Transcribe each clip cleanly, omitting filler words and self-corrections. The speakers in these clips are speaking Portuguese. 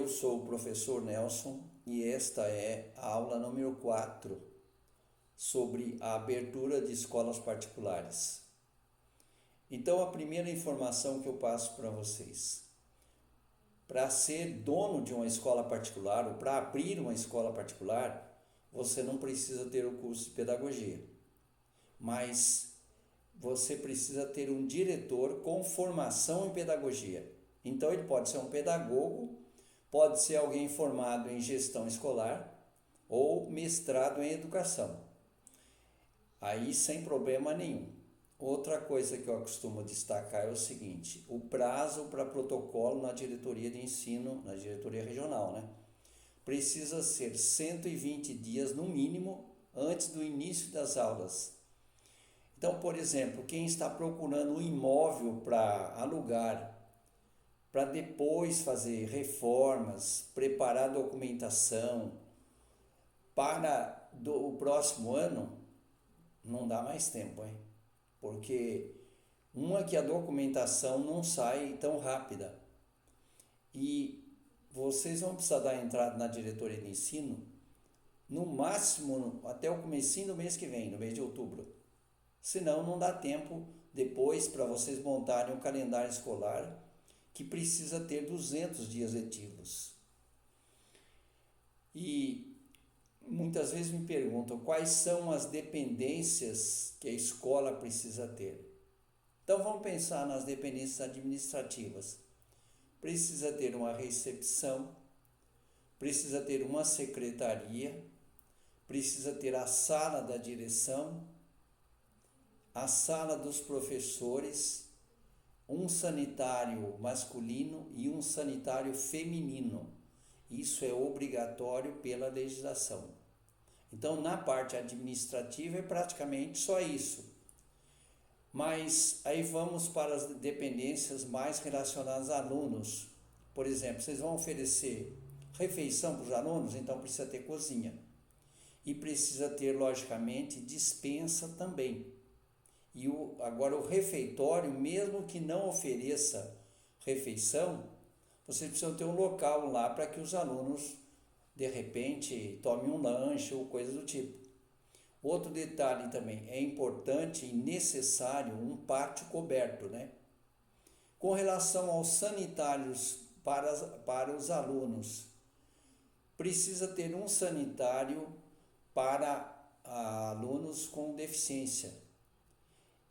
Eu sou o professor Nelson e esta é a aula número 4 sobre a abertura de escolas particulares. Então, a primeira informação que eu passo para vocês: para ser dono de uma escola particular ou para abrir uma escola particular, você não precisa ter o curso de pedagogia, mas você precisa ter um diretor com formação em pedagogia. Então, ele pode ser um pedagogo, pode ser alguém formado em gestão escolar ou mestrado em educação. Aí, sem problema nenhum. Outra coisa que eu costumo destacar é o seguinte: o prazo para protocolo na diretoria de ensino, na diretoria regional, precisa ser 120 dias no mínimo antes do início das aulas. Então, por exemplo, quem está procurando um imóvel para alugar, para depois fazer reformas, preparar documentação para o próximo ano, não dá mais tempo, hein? Porque que a documentação não sai tão rápida e vocês vão precisar dar entrada na diretoria de ensino no máximo até o comecinho do mês que vem, no mês de outubro. Senão não dá tempo depois para vocês montarem um calendário escolar que precisa ter 200 dias letivos. E muitas vezes me perguntam quais são as dependências que a escola precisa ter. Então vamos pensar nas dependências administrativas. Precisa ter uma recepção, precisa ter uma secretaria, precisa ter a sala da direção, a sala dos professores, um sanitário masculino e um sanitário feminino. Isso é obrigatório pela legislação. Então, na parte administrativa é praticamente só isso. Mas aí vamos para as dependências mais relacionadas a alunos. Por exemplo, vocês vão oferecer refeição para os alunos, então precisa ter cozinha. E precisa ter, logicamente, despensa também. E agora o refeitório, mesmo que não ofereça refeição, vocês precisam ter um local lá para que os alunos, de repente, tomem um lanche ou coisa do tipo. Outro detalhe também, é importante e necessário um pátio coberto, Com relação aos sanitários para os alunos, precisa ter um sanitário para alunos com deficiência.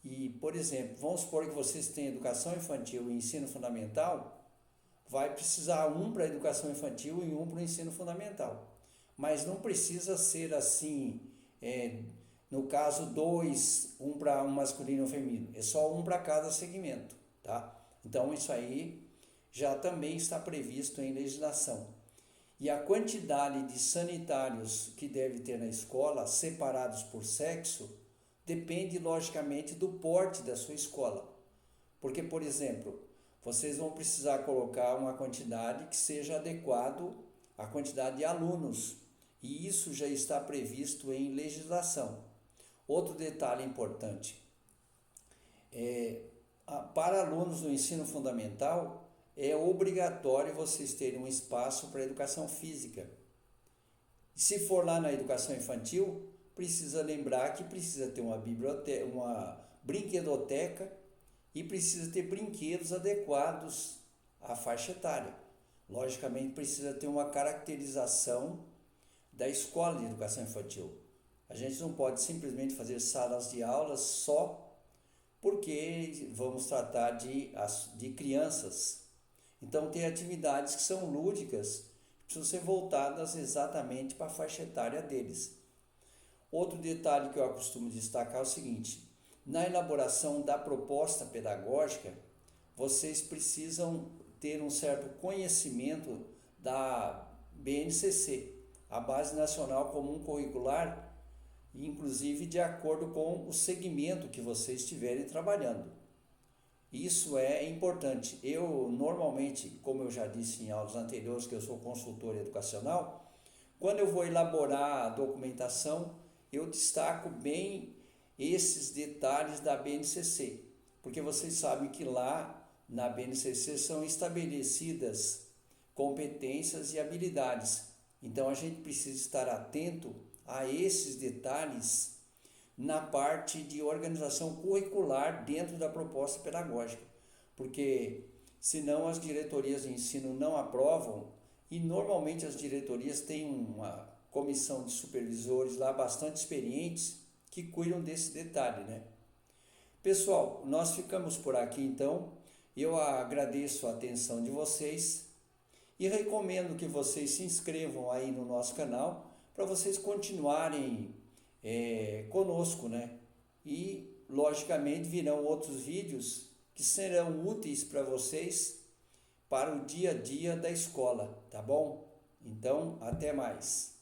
E, por exemplo, vamos supor que vocês têm educação infantil e ensino fundamental, vai precisar um para a educação infantil e um para o ensino fundamental. Mas não precisa ser assim, no caso, um para um masculino e um feminino. É só um para cada segmento, tá? Então, isso aí já também está previsto em legislação. E a quantidade de sanitários que deve ter na escola, separados por sexo, depende, logicamente, do porte da sua escola. Porque, por exemplo, vocês vão precisar colocar uma quantidade que seja adequado à quantidade de alunos. E isso já está previsto em legislação. Outro detalhe importante. Para alunos do ensino fundamental, é obrigatório vocês terem um espaço para educação física. Se for lá na educação infantil, precisa lembrar que precisa ter uma biblioteca, uma brinquedoteca e precisa ter brinquedos adequados à faixa etária. Logicamente, precisa ter uma caracterização da escola de educação infantil. A gente não pode simplesmente fazer salas de aulas só porque vamos tratar de crianças. Então, tem atividades que são lúdicas, que precisam ser voltadas exatamente para a faixa etária deles. Outro detalhe que eu costumo destacar é o seguinte: na elaboração da proposta pedagógica, vocês precisam ter um certo conhecimento da BNCC, a Base Nacional Comum Curricular, inclusive de acordo com o segmento que vocês estiverem trabalhando. Isso é importante. Eu, normalmente, como eu já disse em aulas anteriores, que eu sou consultor educacional, quando eu vou elaborar a documentação, eu destaco bem esses detalhes da BNCC, porque vocês sabem que lá na BNCC são estabelecidas competências e habilidades. Então a gente precisa estar atento a esses detalhes na parte de organização curricular dentro da proposta pedagógica, porque senão as diretorias de ensino não aprovam, e normalmente as diretorias têm uma comissão de supervisores lá bastante experientes que cuidam desse detalhe, né? Pessoal, nós ficamos por aqui então. Eu agradeço a atenção de vocês e recomendo que vocês se inscrevam aí no nosso canal para vocês continuarem conosco, né? E logicamente virão outros vídeos que serão úteis para vocês para o dia a dia da escola, tá bom? Então, até mais.